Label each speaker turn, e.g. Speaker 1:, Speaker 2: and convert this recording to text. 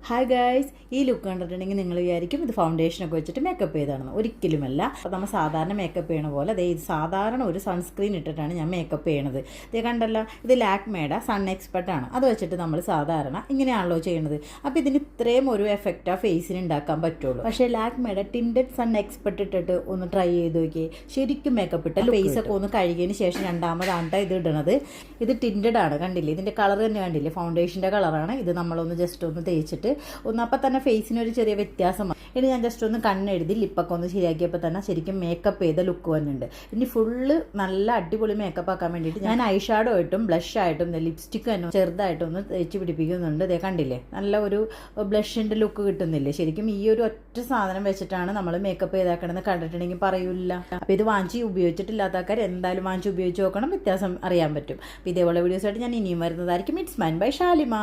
Speaker 1: Hi guys, ഈ look കണ്ടിട്ടുണ്ടെങ്കിൽ നിങ്ങൾ വിചാരിക്കും ഇത് ഫൗണ്ടേഷനൊക്കെ വെച്ചിട്ട് മേക്കപ്പ് ചെയ്താണെന്ന്. ഒരിക്കലുമല്ല. അപ്പോൾ നമ്മൾ സാധാരണ മേക്കപ്പ് ചെയ്യണ പോലെ ഇത് സാധാരണ ഒരു സൺസ്ക്രീൻ ഇട്ടിട്ടാണ് ഞാൻ മേക്കപ്പ് ചെയ്യണത്. ഇത് കണ്ടല്ലോ, ഇത് ലാക്മേയുടെ സൺ എക്സ്പെർട്ട് ആണ്. അത് വെച്ചിട്ട് നമ്മൾ സാധാരണ ഇങ്ങനെയാണല്ലോ ചെയ്യണത്. അപ്പോൾ ഇതിന് ഇത്രയും ഒരു എഫക്റ്റ് ആ ഫേസിന് ഉണ്ടാക്കാൻ പറ്റുള്ളൂ. പക്ഷേ ലാക്മേയുടെ ടിൻറ്റഡ് സൺ എക്സ്പെർട്ട് ഇട്ടിട്ട് ഒന്ന് ട്രൈ ചെയ്ത് നോക്കിയേ. ശരിക്കും മേക്കപ്പ് ഇട്ട് ഫേസൊക്കെ ഒന്ന് കഴുകിയതിന് ശേഷം രണ്ടാമതാണ് ഇത് ഇടണത്. ഇത് ടിൻറ്റഡ് ആണ്, കണ്ടില്ലേ? ഇതിൻ്റെ കളർ തന്നെ കണ്ടില്ലേ? ഫൗണ്ടേഷൻ്റെ കളറാണ്. ഇത് നമ്മളൊന്ന് ജസ്റ്റ് ഒന്ന് തേച്ചിട്ട് അപ്പം തന്നെ ഫേസിനൊരു ചെറിയ വ്യത്യാസമാണ്. ഇനി ഞാൻ ജസ്റ്റ് ഒന്ന് കണ്ണെഴുതി ലിപ്പൊക്കെ ഒന്ന് ശരിയാക്കിയപ്പോൾ തന്നെ ശരിക്കും മേക്കപ്പ് ചെയ്ത ലുക്ക് വന്നിട്ടുണ്ട്. ഇനി ഫുള്ള് നല്ല അടിപൊളി മേക്കപ്പ് ആക്കാൻ വേണ്ടിയിട്ട് ഞാൻ ഐ ഷാഡോ ആയിട്ടും ബ്ലഷ് ആയിട്ടും ലിപ്സ്റ്റിക്ക് തന്നെ ചെറുതായിട്ടൊന്ന് തേച്ച് പിടിപ്പിക്കുന്നുണ്ട്. ഇതേ കണ്ടില്ലേ, നല്ല ഒരു ബ്ലഷിൻ്റെ ലുക്ക് കിട്ടുന്നില്ലേ? ശരിക്കും ഈ ഒരു ഒറ്റ സാധനം വെച്ചിട്ടാണ് നമ്മൾ മേക്കപ്പ് ചെയ്താക്കണമെന്ന് കണ്ടിട്ടുണ്ടെങ്കിൽ പറയൂല. അപ്പോൾ ഇത് വാങ്ങിച്ച് ഉപയോഗിച്ചിട്ടില്ലാത്ത ആൾക്കാർ എന്തായാലും വാങ്ങിച്ച് ഉപയോഗിച്ച് നോക്കണം, വ്യത്യാസം അറിയാൻ പറ്റും. അപ്പോൾ ഇതേപോലെ വീഡിയോസായിട്ട് ഞാൻ ഇനിയും വരുന്നതായിരിക്കും. It's mine by Shalimar.